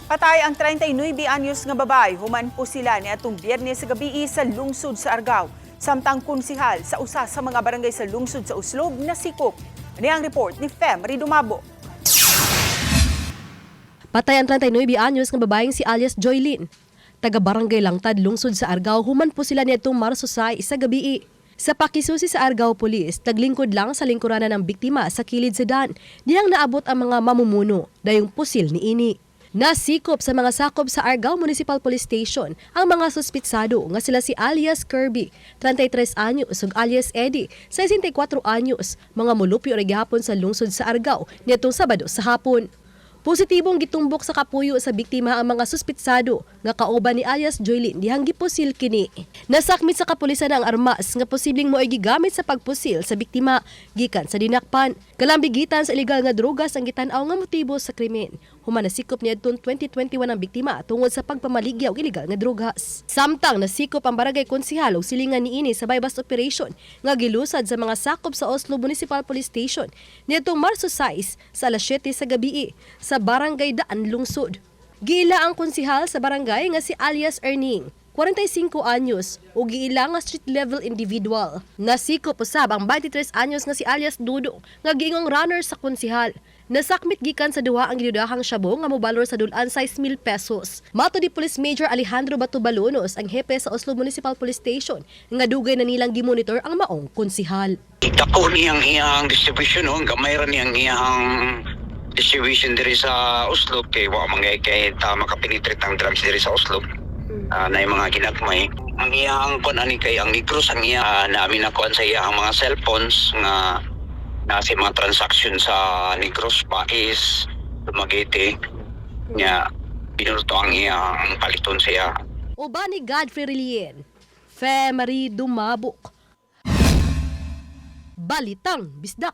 Patay ang 39 anyos nga babay, human po sila ni atong Biyernes sa gabi sa lungsod sa Argao. Samtang konsihal sa usa sa mga barangay sa lungsod sa Uslob nasikop. Ani ang report ni Fem Ridumabo. Patay ang 39 anyos nga babaeng si alias Joylyn. Taga barangay Langtad, lungsod sa Argao, human po sila niadtong Marso 6 sa gabi. Sa pakisusi sa Argao Police, naglingkod lang sa lingkuranan ng biktima sa kilid sedan. Diyang naabot ang mga mamumuno dayong pusil ni ini. Nasikop sa mga sakop sa Argao Municipal Police Station ang mga suspitsado nga sila si alias Kirby, 33 anyos, ug alias Eddie, 64 anyos, mga mulupyo ug gihapon sa lungsod sa Argao nitong Sabado sa hapon. Positibong gitumbok sa kapuyo sa biktima ang mga suspitsado nga kauban ni alias Joylyn dihang gipusil kini. Nasakmit sa kapulisan ang armas nga posibleng mo'y gigamit sa pagpusil sa biktima gikan sa dinakpan. Kalambigitan sa ilegal nga drogas ang gitan-aw nga motibo sa krimen. Human nasikop niadtong 2021 ang biktima tungod sa pagpamaligya og ilegal nga drogas. Samtang nasikop ang barangay konsihal og silingan niini sa bypass operation nga gilusad sa mga sakop sa Oslo Municipal Police Station niadtong Marso 6 sa alas 7 sa gabi sa barangay Daan Lungsod. Giila ang konsihal sa barangay nga si alias Erning, 45 anyos ug giila nga street level individual. Nasikop usab ang 23 anyos nga si alias Dudong nga giingong runner sa konsihal. Nasakmit gikan sa duha ang gidudahang syabo nga mobalor sa dulan 6,000 pesos. Mato di Police Major Alejandro Batubalonos, ang hepe sa Oslo Municipal Police Station, nga dugay na nilang gimonitor ang maong konsihal. Dako niyang iyang distribution, no? Gamay ra niyang iyang distribution diri sa Oslo kay wa mangay kay ta makapenetrate ang drugs diri sa Oslo. Na yung mga ginagmay. Ang iyang kon ani kay ang Negros ang iya namin nakuan sa iya ang mga cellphones nga nasa mga transaction sa Negros, Bais, Dumaguete nya binurto ang iyang paliton sa iya. Uban ni Godfrey Relien, Fem Ridumabo. Balitang Bisdak.